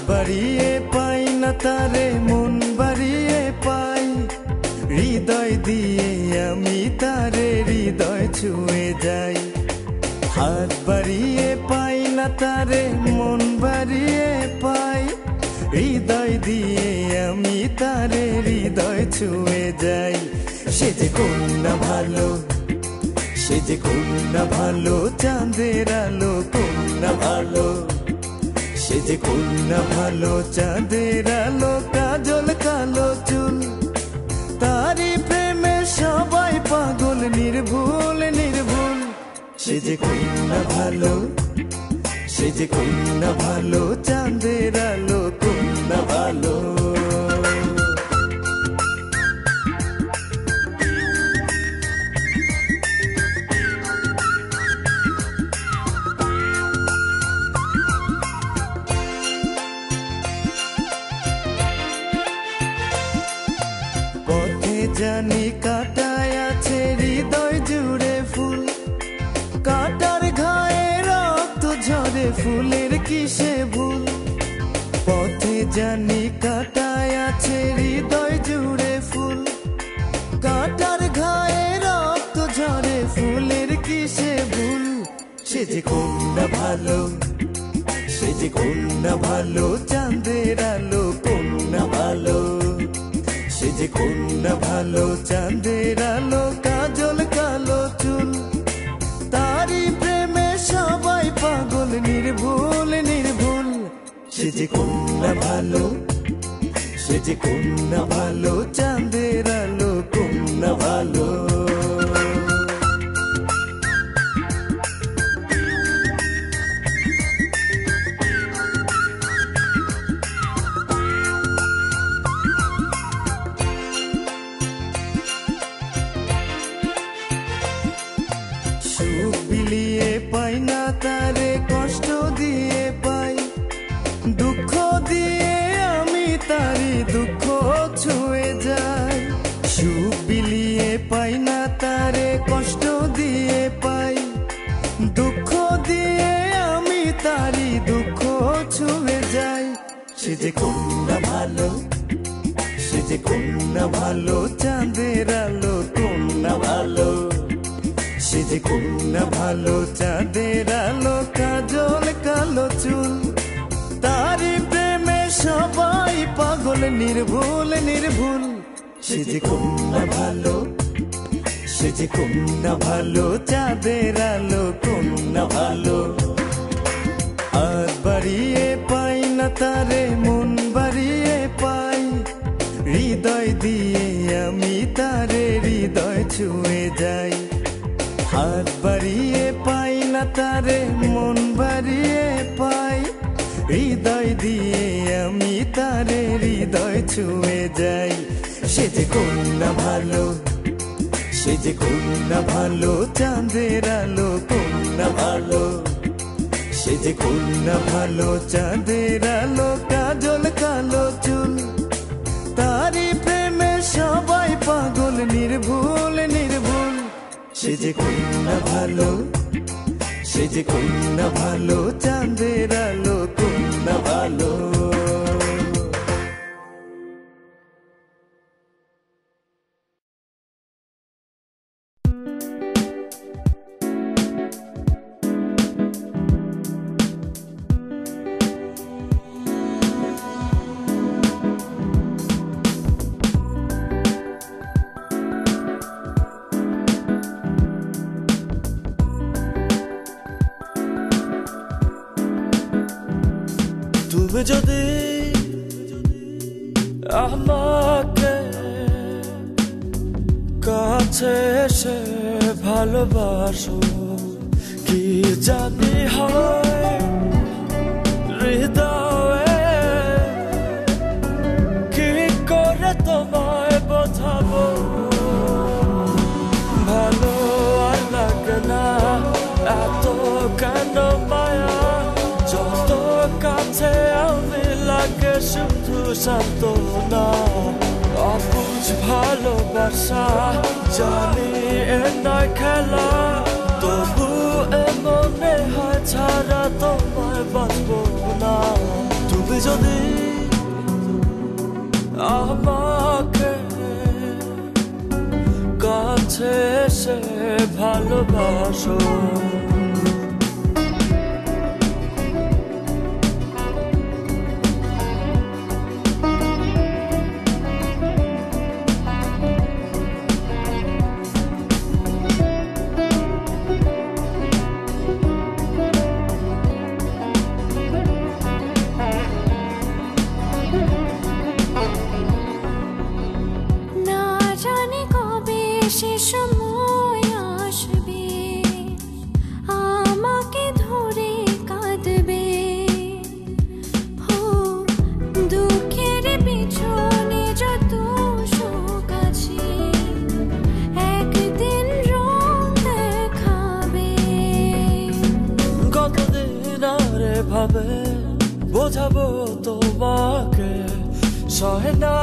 বাড়িয়ে পাই না তারে মন বাড়িয়ে পাই হৃদয় দিয়ে আমি তারে হৃদয় ছুঁয়ে যাই হাত বাড়িয়ে পাই না তারে মন বাড়িয়ে পাই হৃদয় দিয়ে আমি তারে হৃদয় ছুঁয়ে যাই সে যে কোন না ভালো সে যে কোন না ভালো চাঁদের আলো কোন না ভালো সে যে কোন না ভালো চাঁদের আলো কাজল কালো চুল তারি প্রেমে সবাই পাগল নির্ভুল নির্ভুল সে যে কোন না ভালো সে যে কোন না ভালো চাঁদের আলো কোন না ভালো জানি কাটায় আছে হৃদয় জুড়ে ফুল কাটার ঘায়ে রক্ত ঝরে ফুলের কিসে ভুল পথে জানি কাটায় আছে হৃদয় জুড়ে ফুল কাটার ঘায়ে রক্ত ঝরে ফুলের কিসে ভুল সে যে কোন না ভালো সে যে কোন না ভালো চাঁদের আলো কোন না ভালো সে যে কোন না ভালো চাঁদের আলো কাজল কালো চুল তারি প্রেমে সবাই পাগল নির্ভুল নির্ভুল সে যে কোন না ভালো সে যে কোন না ভালো চাঁদের আলো কোন না ভালো বিলিয়ে পাই না তারে কষ্ট দিয়ে পাই দুঃখ দিয়ে আমি তারি দুঃখ ছুঁয়ে যাই সুখ বিলিয়ে পাই না তারে কষ্ট দিয়ে পাই দুঃখ দিয়ে আমি তারি দুঃখ ছুঁয়ে যাই সে যে কোন না ভালো সে যে কোন না ভালো চাঁদের আলো কোন না ভালো সে যে কোন না ভালো চাঁদের আলো কাজল কালো চুল তারি প্রেমে সবাই পাগল নির্ভুল নির্ভুল সে যে কোন না ভালো সে যে কোন না ভালো চাঁদের আলো কোন না ভালো হাত বাড়িয়ে পাই না তারে মন বাড়িয়ে পাই হৃদয় দিয়ে আমি তারে হৃদয় ছুঁয়ে যাই হাত বাড়িয়ে পাই না তারে মন বাড়িয়ে পাই হৃদয় দিয়ে আমি তারে হৃদয় ছুঁয়ে যাই সে যে কোন না ভালো সে যে কোন না ভালো চাঁদের আলো কোন না ভালো সে যে কোন না ভালো চাঁদের আলো কাজল কালো চুল তারি প্রেমে সবাই পাগল নির্ভুল নির্ভুল সে যে কোন না ভালো সে যে কোন না ভালো চাঁদের আলো কোন না ভালো তুমি যদি আমাকে কাছে এসে ভালোবাসো কি জানি হয় হৃদয়ে কি করে তোমায় বোঝাবো ভালো আর লাগে না এত কেন মায়া যত কাছে আমি লাগে শুধু সান্ত্বনা অবুঝ ভালোবাসা জানি এ নয় খেলা তবু এ মনে হয় ছাড়া তোমায় বাঁচবো না তুমি তুমি যদি আমাকে কাছে এসে ভালোবাসো, সে সময় আসবে আমাকে ধরে কাঁদবে, হো দুঃখের পিছনে যত শোক আছে একদিন রং দেখাবে। কতদিন আরে ভাবে বোঝাবো তোমাকে, সহে না